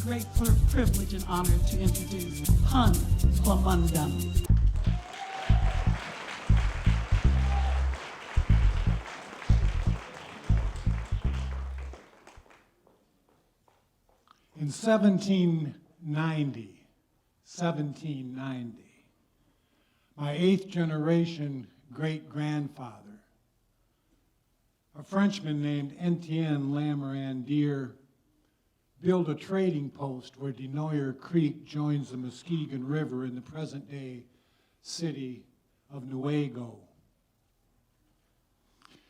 great privilege and honor to introduce Hun Plamondon. In 1790, my 8th generation great-grandfather, a Frenchman named Etienne Lamorandier, built a trading post where Denoyer Creek joins the Muskegon River in the present-day city of Newaygo.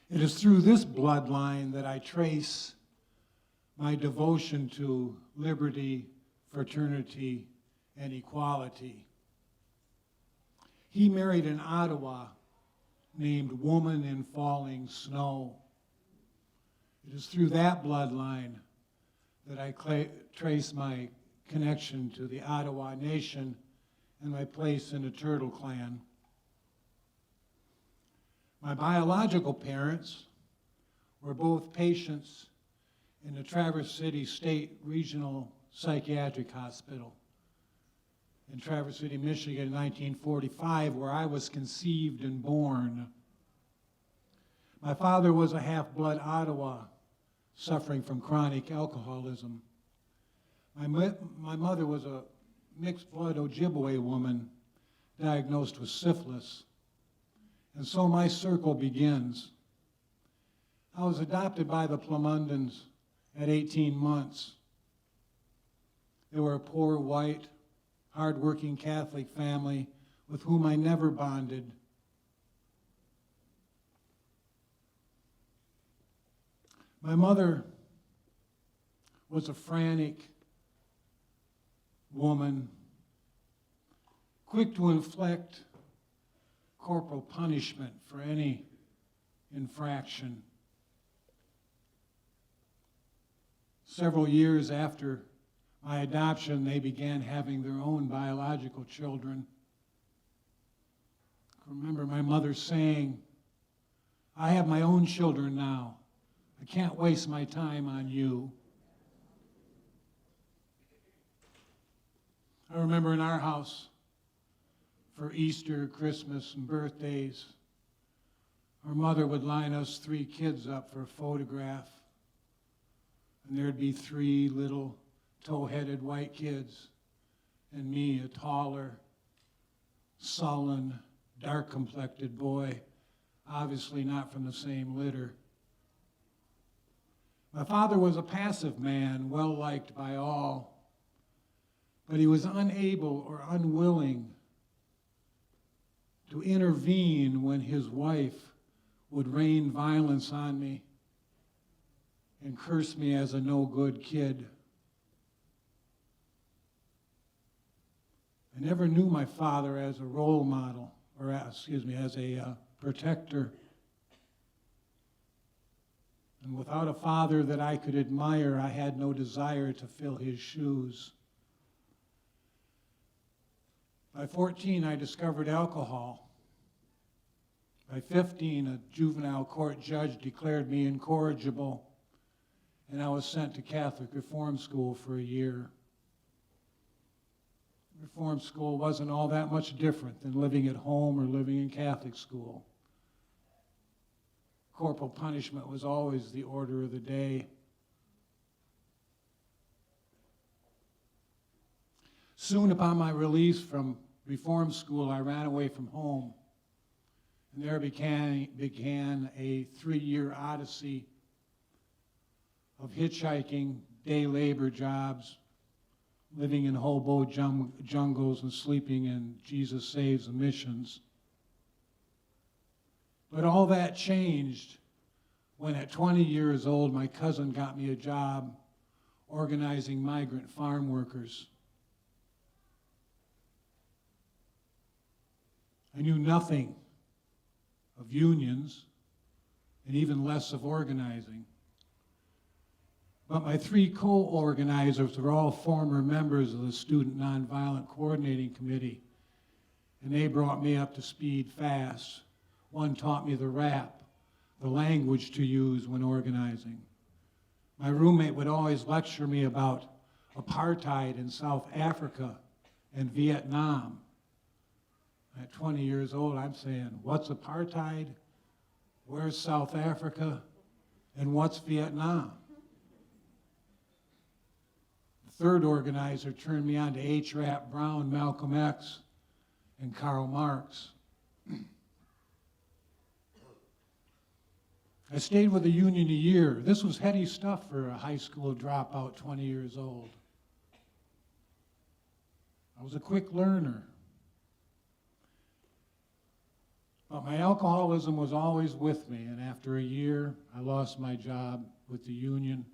It is through this bloodline that I trace my devotion to liberty, fraternity, and equality. He married an Ottawa named Woman in Falling Snow. It is through that bloodline that I trace my connection to the Ottawa Nation and my place in the Turtle Clan. My biological parents were both patients in the Traverse City State Regional Psychiatric Hospital in Traverse City, Michigan in 1945, where I was conceived and born. My father was a half-blood Ottawa suffering from chronic alcoholism. My mother was a mixed-blood Ojibwe woman diagnosed with syphilis. And so my circle begins. I was adopted by the Plamondons at 18 months. They were a poor, white, hard-working Catholic family with whom I never bonded. My mother was a frantic woman, quick to inflict corporal punishment for any infraction. Several years after my adoption, they began having their own biological children. I remember my mother saying, "I have my own children now. I can't waste my time on you." I remember in our house, for Easter, Christmas, and birthdays, our mother would line us 3 kids up for a photograph. And there'd be 3 little tow-headed white kids, and me, a taller, sullen, dark-complected boy, obviously not from the same litter. My father was a passive man, well-liked by all, but he was unable or unwilling to intervene when his wife would rain violence on me and curse me as a no-good kid. I never knew my father as a role model, or as a protector. And without a father that I could admire, I had no desire to fill his shoes. By 14, I discovered alcohol. By 15, a juvenile court judge declared me incorrigible, and I was sent to Catholic Reform School for a year. Reform School wasn't all that much different than living at home or living in Catholic school. Corporal punishment was always the order of the day. Soon upon my release from Reform School, I ran away from home. And there began a 3-year odyssey of hitchhiking, day labor jobs, living in hobo jungles, and sleeping in Jesus Saves the Missions. But all that changed when at 20 years old, my cousin got me a job organizing migrant farm workers. I knew nothing of unions and even less of organizing. But my 3 co-organizers were all former members of the Student Nonviolent Coordinating Committee, and they brought me up to speed fast. One taught me the rap, the language to use when organizing. My roommate would always lecture me about apartheid in South Africa and Vietnam. At 20 years old, I'm saying, what's apartheid? Where's South Africa? And what's Vietnam? The third organizer turned me on to H. Rap Brown, Malcolm X, and Karl Marx. I stayed with the Union a year. This was heady stuff for a high school dropout, 20 years old. I was a quick learner. But my alcoholism was always with me, and after a year, I lost my job with the Union.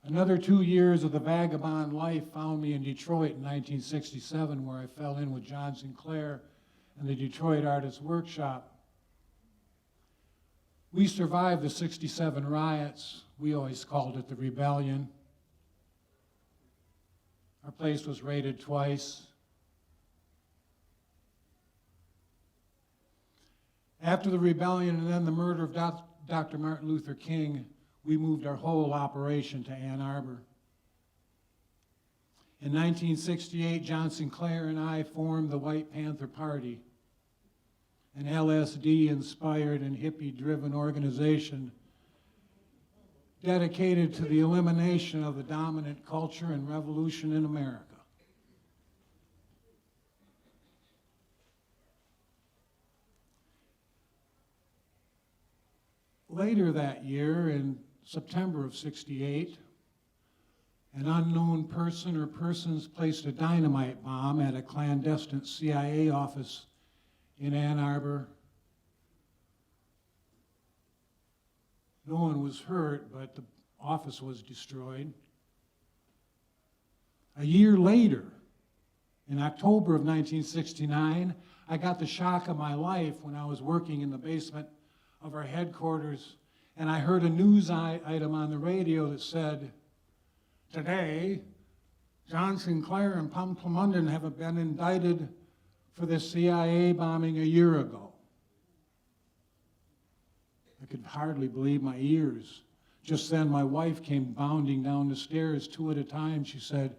Another 2 years of the vagabond life found me in Detroit in 1967, where I fell in with John Sinclair and the Detroit Artists Workshop. We survived the '67 riots. We always called it the rebellion. Our place was raided twice. After the rebellion and then the murder of Dr. Martin Luther King, we moved our whole operation to Ann Arbor. In 1968, John Sinclair and I formed the White Panther Party, an LSD-inspired and hippie-driven organization dedicated to the elimination of the dominant culture and revolution in America. Later that year, in September of '68, an unknown person or persons placed a dynamite bomb at a clandestine CIA office in Ann Arbor. No one was hurt, but the office was destroyed. A year later, in October of 1969, I got the shock of my life when I was working in the basement of our headquarters, and I heard a news item on the radio that said, "Today, John Sinclair and Plamondon have been indicted for the CIA bombing a year ago." I could hardly believe my ears. Just then, my wife came bounding down the stairs, 2 at a time. She said,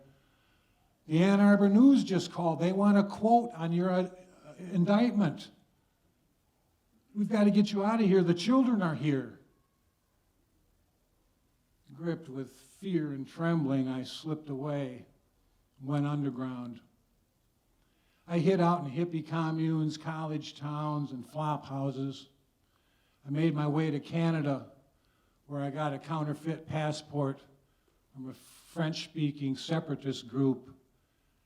"The Ann Arbor News just called. They want a quote on your indictment. We've got to get you out of here. The children are here." Gripped with fear and trembling, I slipped away, went underground. I hid out in hippie communes, college towns, and flop houses. I made my way to Canada, where I got a counterfeit passport from a French-speaking separatist group,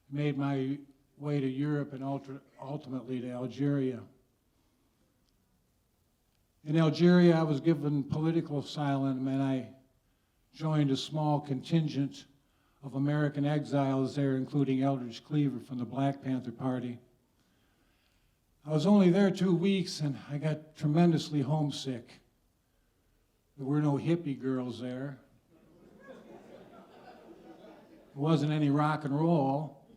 made my way to Europe and ultimately to Algeria. In Algeria, I was given political asylum, and I joined a small contingent of American exiles there, including Eldridge Cleaver from the Black Panther Party. I was only there 2 weeks, and I got tremendously homesick. There were no hippie girls there. There wasn't any rock and roll.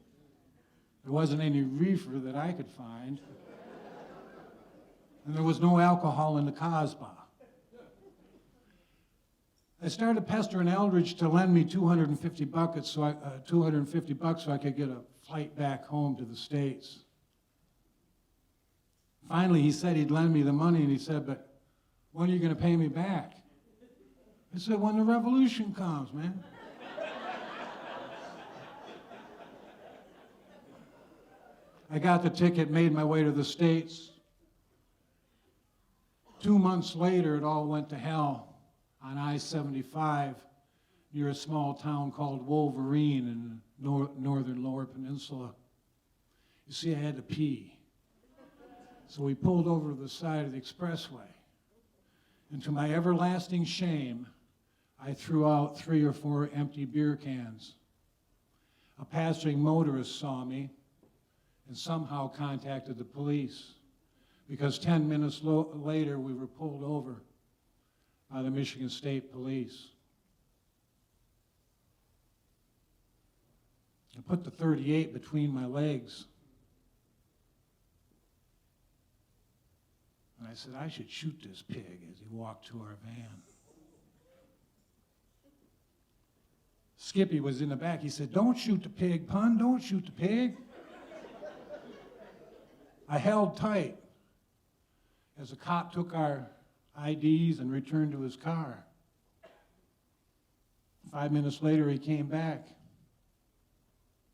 There wasn't any reefer that I could find. And there was no alcohol in the Casbah. I started pestering Eldridge to lend me $250 so I could get a flight back home to the States. Finally, he said he'd lend me the money, and he said, "But when are you going to pay me back?" I said, "When the revolution comes, man." I got the ticket, made my way to the States. 2 months later, it all went to hell on I-75 near a small town called Wolverine in the northern Lower Peninsula. You see, I had to pee. So we pulled over to the side of the expressway. And to my everlasting shame, I threw out 3 or 4 empty beer cans. A passing motorist saw me and somehow contacted the police, because 10 minutes later we were pulled over by the Michigan State Police. I put the .38 between my legs. And I said, "I should shoot this pig," as he walked to our van. Skippy was in the back. He said, "Don't shoot the pig, Pun, don't shoot the pig." I held tight as a cop took our IDs and returned to his car. 5 minutes later, he came back,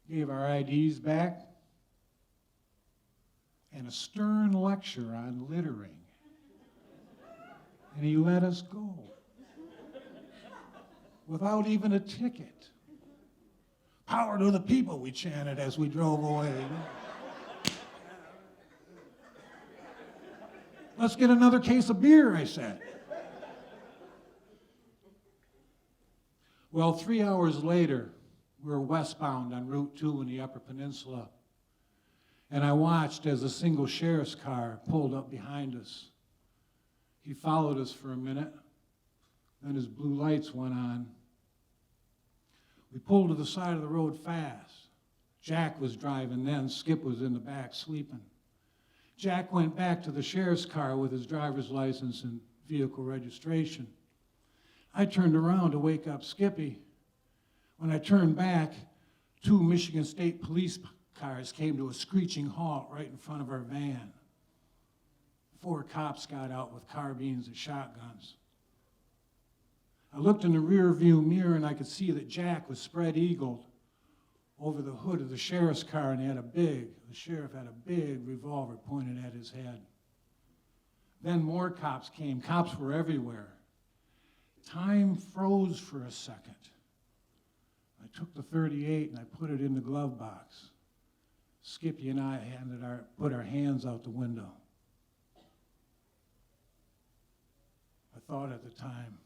gave our IDs back, and a stern lecture on littering. And he let us go without even a ticket. "Power to the people," we chanted as we drove away. "Let's get another case of beer," I said. Well, 3 hours later, we were westbound on Route 2 in the Upper Peninsula, and I watched as a single sheriff's car pulled up behind us. He followed us for a minute, then his blue lights went on. We pulled to the side of the road fast. Jack was driving then, Skip was in the back sleeping. Jack went back to the sheriff's car with his driver's license and vehicle registration. I turned around to wake up Skippy. When I turned back, 2 Michigan State police cars came to a screeching halt right in front of our van. 4 cops got out with carbines and shotguns. I looked in the rear view mirror and I could see that Jack was spread-eagled over the hood of the sheriff's car, and the sheriff had a big revolver pointed at his head. Then more cops came. Cops were everywhere. Time froze for a second. I took the .38 and I put it in the glove box. Skippy and I put our hands out the window. I thought at the time,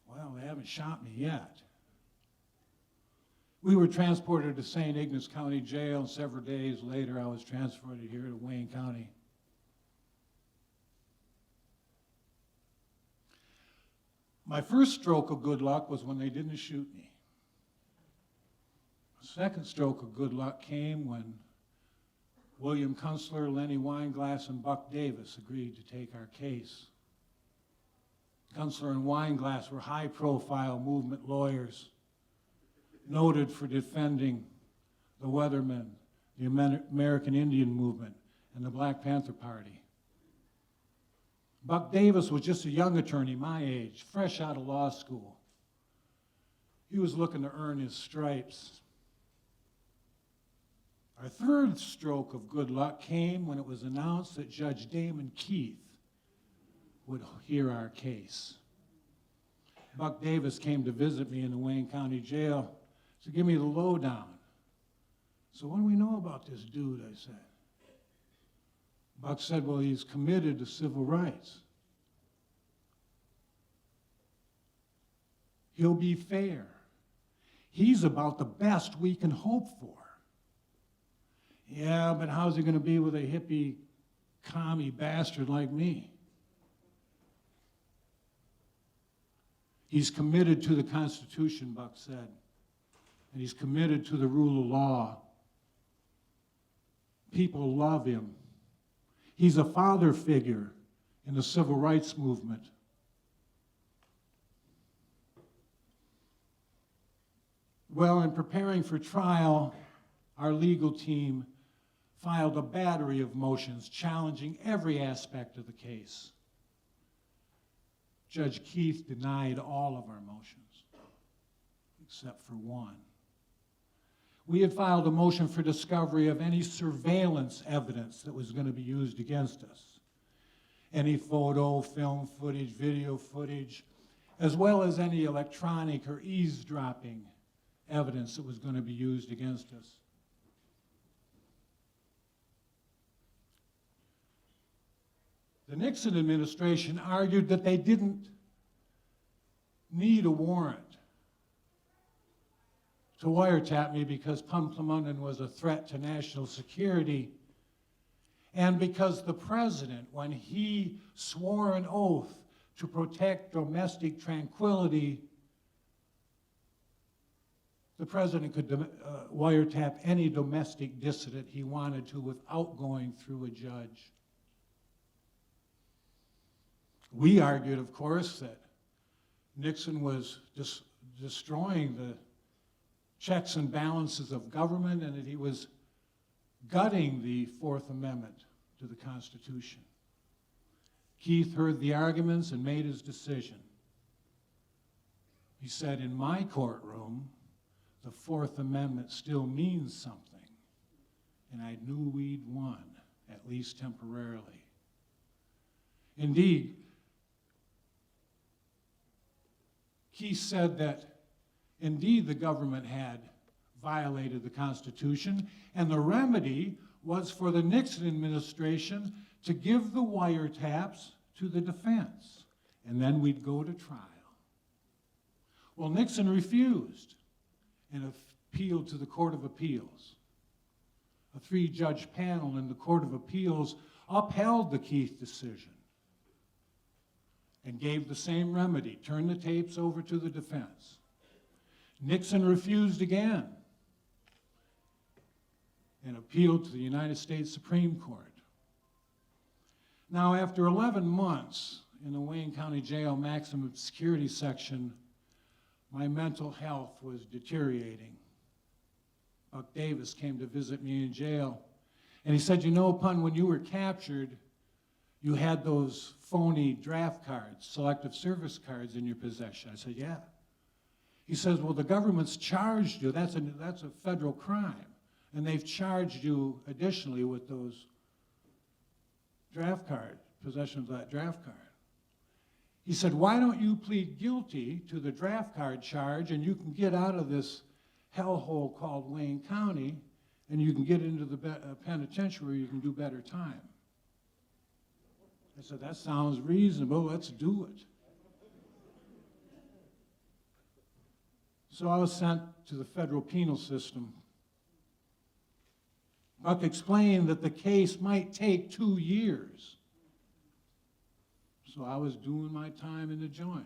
well, they haven't shot me yet. We were transported to St. Ignace County Jail, and several days later I was transferred here to Wayne County. My first stroke of good luck was when they didn't shoot me. The second stroke of good luck came when William Kunstler, Lenny Weinglass, and Buck Davis agreed to take our case. Kunstler and Weinglass were high-profile movement lawyers, noted for defending the Weathermen, the American Indian Movement, and the Black Panther Party. Buck Davis was just a young attorney, my age, fresh out of law school. He was looking to earn his stripes. Our third stroke of good luck came when it was announced that Judge Damon Keith would hear our case. Buck Davis came to visit me in the Wayne County Jail to give me the lowdown. "So what do we know about this dude?" I said. Buck said, "Well, he's committed to civil rights. He'll be fair. He's about the best we can hope for." "Yeah, but how's he going to be with a hippie, commie bastard like me?" "He's committed to the Constitution," Buck said, "and he's committed to the rule of law. People love him. He's a father figure in the civil rights movement." Well, in preparing for trial, our legal team filed a battery of motions challenging every aspect of the case. Judge Keith denied all of our motions, except for one. We had filed a motion for discovery of any surveillance evidence that was going to be used against us. Any photo, film footage, video footage, as well as any electronic or eavesdropping evidence that was going to be used against us. The Nixon administration argued that they didn't need a warrant to wiretap me because Plamondon was a threat to national security, and because the president, when he swore an oath to protect domestic tranquility, the president could wiretap any domestic dissident he wanted to without going through a judge. We argued, of course, that Nixon was just destroying the checks and balances of government, and that he was gutting the Fourth Amendment to the Constitution. Keith heard the arguments and made his decision. He said, in my courtroom, the Fourth Amendment still means something, and I knew we'd won, at least temporarily. Indeed, Keith said that indeed the government had violated the Constitution, and the remedy was for the Nixon administration to give the wiretaps to the defense, and then we'd go to trial. Well, Nixon refused and appealed to the Court of Appeals. A 3-judge panel in the Court of Appeals upheld the Keith decision and gave the same remedy, turn the tapes over to the defense. Nixon refused again and appealed to the United States Supreme Court. Now, after 11 months in the Wayne County Jail maximum security section, my mental health was deteriorating. Buck Davis came to visit me in jail, and he said, you know, Pun, when you were captured, you had those phony draft cards, selective service cards in your possession. I said, yeah. He says, well, the government's charged you. That's a federal crime. And they've charged you additionally with those draft cards, possession of that draft card. He said, why don't you plead guilty to the draft card charge, and you can get out of this hellhole called Wayne County, and you can get into the penitentiary where you can do better time. I said, that sounds reasonable, let's do it. So I was sent to the federal penal system. Buck explained that the case might take 2 years. So I was doing my time in the joint.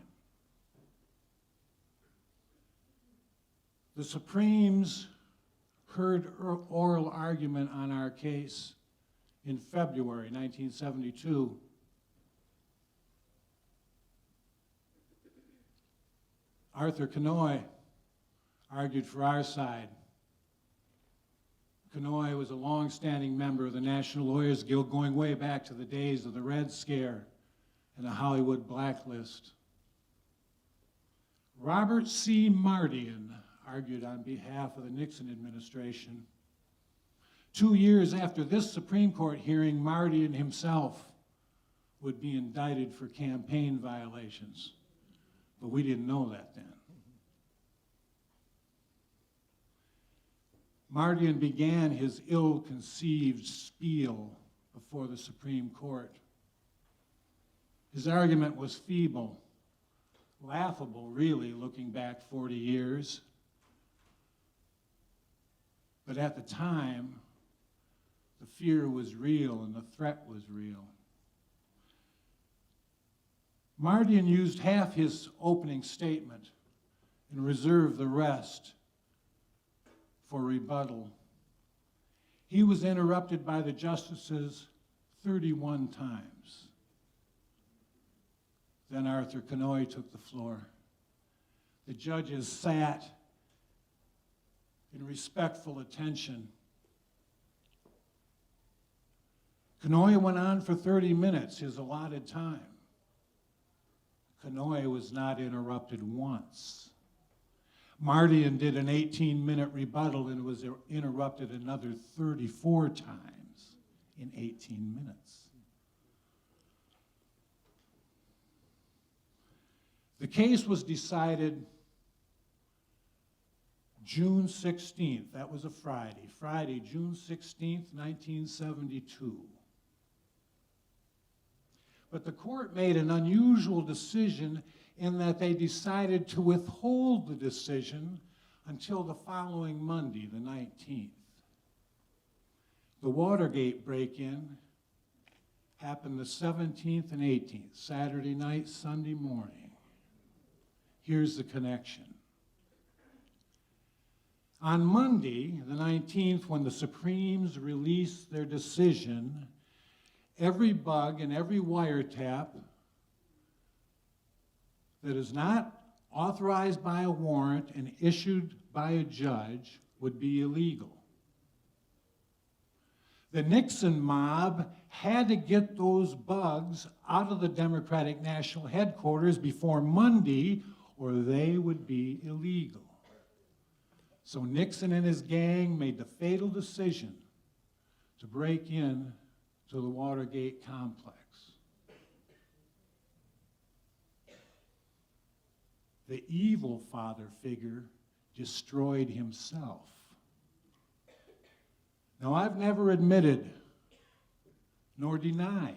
The Supremes heard oral argument on our case in February 1972. Arthur Kanoy argued for our side. Kanoy was a long-standing member of the National Lawyers Guild, going way back to the days of the Red Scare and the Hollywood Blacklist. Robert C. Mardian argued on behalf of the Nixon administration. 2 years after this Supreme Court hearing, Mardian himself would be indicted for campaign violations, but we didn't know that then. Mardian began his ill-conceived spiel before the Supreme Court. His argument was feeble, laughable, really, looking back 40 years. But at the time, the fear was real and the threat was real. Mardian used half his opening statement and reserved the rest for rebuttal. He was interrupted by the justices 31 times. Then Arthur Kanoy took the floor. The judges sat in respectful attention. Kanoy went on for 30 minutes, his allotted time. Kanoy was not interrupted once. Mardian did an 18-minute rebuttal and was interrupted another 34 times in 18 minutes. The case was decided June 16th. That was a Friday. Friday, June 16th, 1972. But the court made an unusual decision in that they decided to withhold the decision until the following Monday, the 19th. The Watergate break-in happened the 17th and 18th, Saturday night, Sunday morning. Here's the connection. On Monday, the 19th, when the Supremes released their decision, every bug and every wiretap that is not authorized by a warrant and issued by a judge would be illegal. The Nixon mob had to get those bugs out of the Democratic National Headquarters before Monday, or they would be illegal. So Nixon and his gang made the fatal decision to break in to the Watergate complex. The evil father figure destroyed himself. Now, I've never admitted nor denied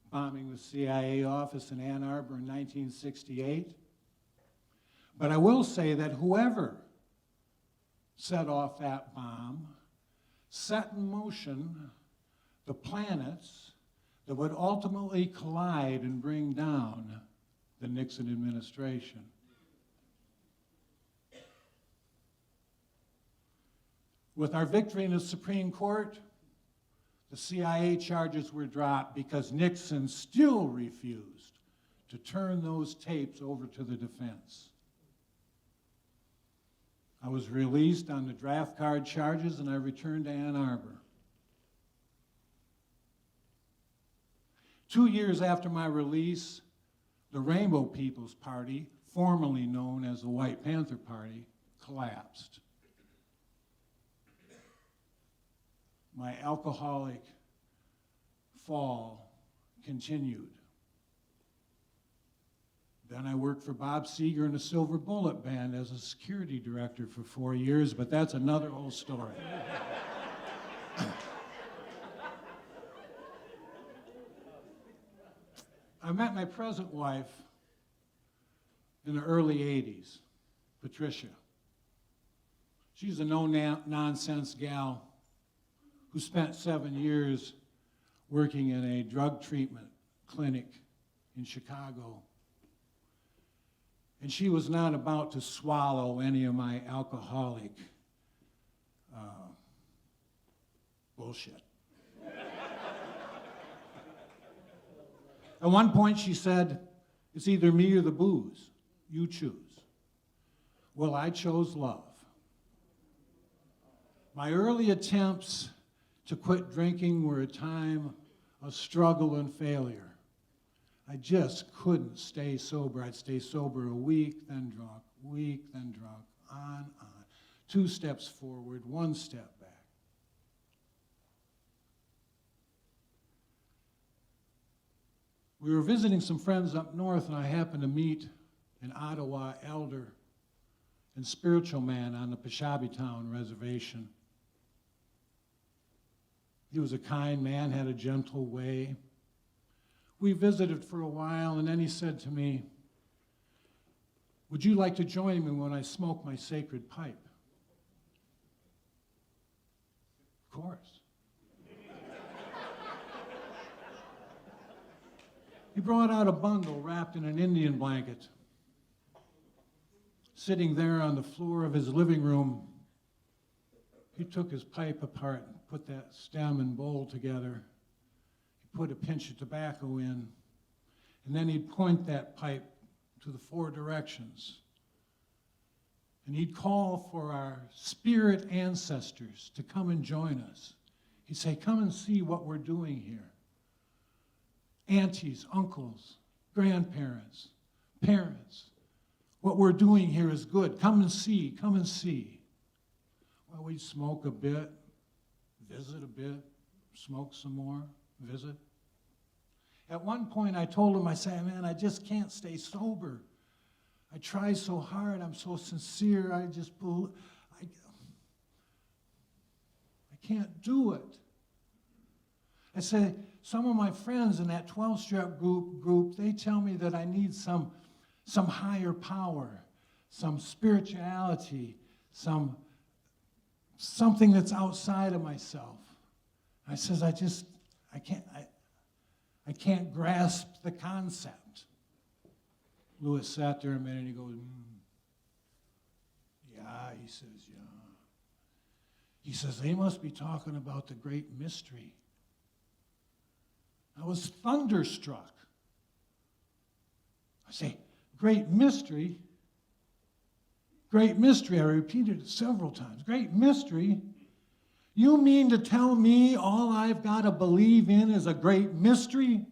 bombing the CIA office in Ann Arbor in 1968, but I will say that whoever set off that bomb set in motion the planets that would ultimately collide and bring down the Nixon administration. With our victory in the Supreme Court, the CIA charges were dropped because Nixon still refused to turn those tapes over to the defense. I was released on the draft card charges and I returned to Ann Arbor. 2 years after my release, the Rainbow People's Party, formerly known as the White Panther Party, collapsed. My alcoholic fall continued. Then I worked for Bob Seger and the Silver Bullet Band as a security director for 4 years, but that's another whole story. I met my present wife in the early 80s, Patricia. She's a no-nonsense gal who spent 7 years working in a drug treatment clinic in Chicago. And she was not about to swallow any of my alcoholic bullshit. At one point she said, "It's either me or the booze. You choose." Well, I chose love. My early attempts to quit drinking were a time of struggle and failure. I just couldn't stay sober. I'd stay sober a week, then drunk, on. 2 steps forward, 1 step back. We were visiting some friends up north, and I happened to meet an Ottawa elder and spiritual man on the Peshabitown reservation. He was a kind man, had a gentle way. We visited for a while, and then he said to me, "Would you like to join me when I smoke my sacred pipe?" Of course. He brought out a bundle wrapped in an Indian blanket. Sitting there on the floor of his living room, he took his pipe apart and put that stem and bowl together. He put a pinch of tobacco in, and then he'd point that pipe to the 4 directions. And he'd call for our spirit ancestors to come and join us. He'd say, "Come and see what we're doing here. Aunties, uncles, grandparents, parents, what we're doing here is good. Come and see, come and see." Well, we'd smoke a bit, visit a bit, smoke some more, visit. At one point I told him, I said, "Man, I just can't stay sober. I try so hard, I'm so sincere, I can't do it." I said, "Some of my friends in that 12-step group, they tell me that I need some higher power, some spirituality, something that's outside of myself." I says, I can't grasp the concept." Lewis sat there a minute and he goes, "Yeah," he says, "yeah." He says, "They must be talking about the great mystery." I was thunderstruck. I say, Great mystery. Great mystery. I repeated it several times. Great mystery. You mean to tell me all I've got to believe in is a great mystery?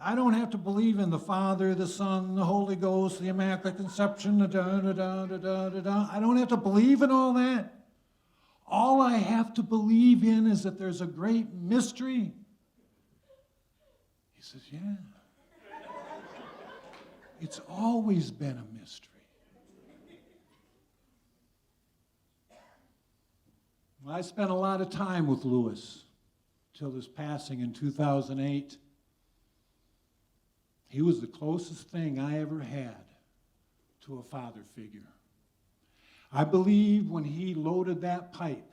I don't have to believe in the Father, the Son, the Holy Ghost, the Immaculate Conception, I don't have to believe in all that. All I have to believe in is that there's a great mystery. He says, yeah. It's always been a mystery. Well, I spent a lot of time with Lewis till his passing in 2008. He was the closest thing I ever had to a father figure. I believe when he loaded that pipe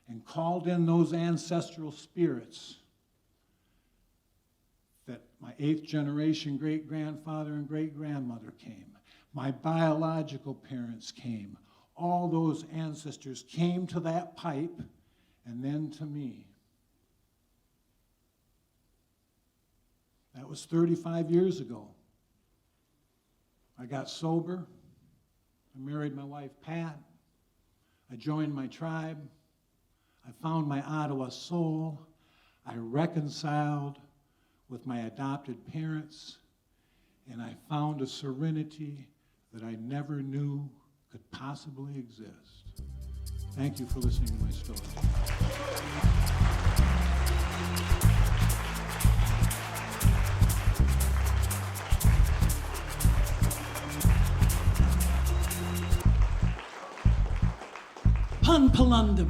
and called in those ancestral spirits, that my 8th generation great-grandfather and great-grandmother came. My biological parents came. All those ancestors came to that pipe and then to me. That was 35 years ago. I got sober. I married my wife, Pat. I joined my tribe. I found my Ottawa soul. I reconciled with my adopted parents. And I found a serenity that I never knew could possibly exist. Thank you for listening to my story. Plamondon.